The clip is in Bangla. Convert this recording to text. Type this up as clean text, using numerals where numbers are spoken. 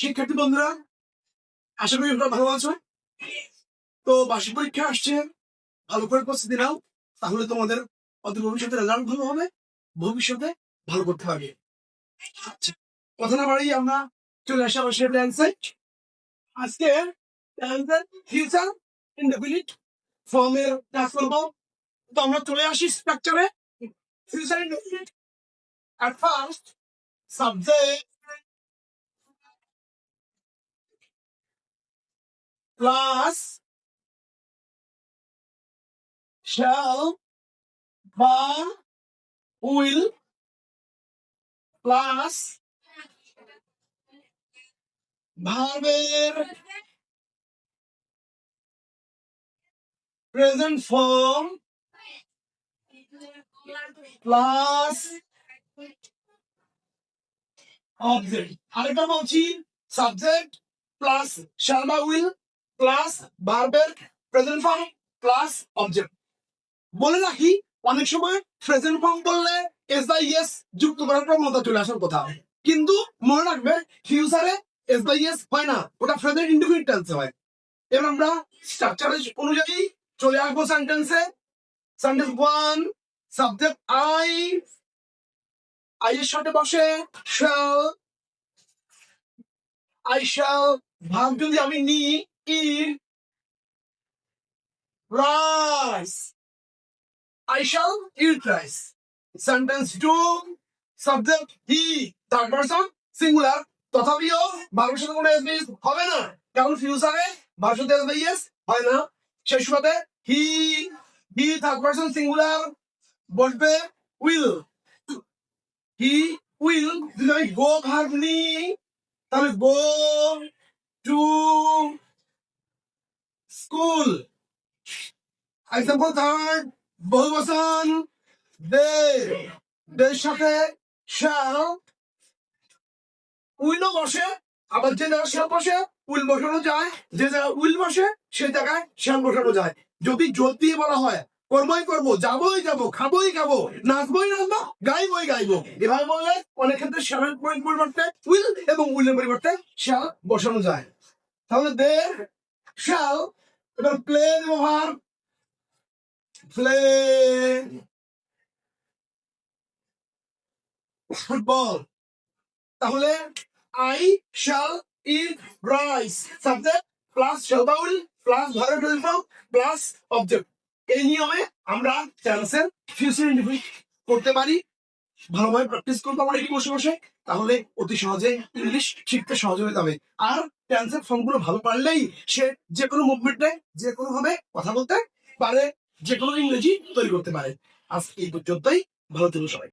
শিক্ষার্থী বন্ধুরা, আশা করি তোমরা ভালো আছো। তো বার্ষিক পরীক্ষা আসছে, ভালো করে প্রস্তুতি নাও, তাহলে তোমাদের অতি ভবিষ্যতে রেজাল্ট ভালো হবে, ভবিষ্যতে ভালো করতে পারবে। আচ্ছা, কথা না বাড়িয়ে আমরা চলে আসা অবশ্যই ট্রান্সলেট। আজকে ফিউচার ইনডেফিনিট ফর্মের কাজ করবো। তো আমরা চলে আসি স্ট্রাকচারে। Future indefinite at first subject plus shall বা will প্লাস ভার্বের প্রেজেন্ট ফর্ম প্লাস অবজেক্ট। আরেকটা বলছি, সাবজেক্ট প্লাস শ্যাল বা উইল প্লাস ভার্বের প্রেজেন্ট ফর্ম প্লাস অবজেক্ট। বলে রাখি, অনেক সময় প্রেজেন্ট ফর্ম বললে এস বাই এস যুক্ত করার প্রবণতা চলে আসার কথা, কিন্তু মনে রাখবে ফিউচারে এস বাই এস হয় না, ওটা প্রেজেন্ট ইনডেফিনিট টেন্সে হয়। এবার আমরা স্ট্রাকচার অনুযায়ী চলে আসবো সেন্টেন্সে। সেন্টেন্স 1, সাবজেক্ট আই এর সাথে বসে shall, I shall, ভাব যদি আমি নি eat rice, I shall eat rice. Sentence 2, subject he, third person singular, তথাপিও ভার্বের সাথে কোনো এসবিএস হবে না, কারণ ফিউচারে ভার্বের সাথে এসবিএস হয় না। সেই সুবাদে he থার্ড পারসন সিঙ্গুলার বসবে will, he will। যদি আমি গো ভার্ব নিই তাহলে go to school. Example third, বহুবচন দের সাথে shall, উইলও বসে, আবার যে জায়গায় শ্যাল বসে উইল বসানো যায়, যে জায়গায় উইল বসে সেই জায়গায় শ্যাল বসানো যায়। যদি জোর দিয়ে বলা হয় কর্মই করবো, যাবোই যাবো, খাবোই খাবো, নাচবই নাচবো, গাইবই গাইবো, এভাবে বললে অনেক ক্ষেত্রে শ্যালের পরিবর্তে উইল এবং উইলের পরিবর্তে শ্যাল বসানো যায়। তাহলে দে শ্যাল, এবার প্লে ব্যবহার, প্লে ফুটবল। তাহলে I shall eat rice, subject plus shall বা will plus verb form plus object। এই নিয়মে আমরা টেন্সের ফিউচার ইনডেফিনিট করতে পারি। ভালোভাবে প্র্যাকটিস করবো আমরা এটি বসে বসে, তাহলে অতি সহজে ইংলিশ শিখতে সহজ হয়ে যাবে। আর টেন্সের ফর্মগুলো ভালো পারলেই সে যে কোনো মুভমেন্টে যে কোনো ভাবে কথা বলতে পারে, যে কোনো ইংরেজি তৈরি করতে পারে। আজ এই পর্যন্তই, ভালো থেকো সবাই।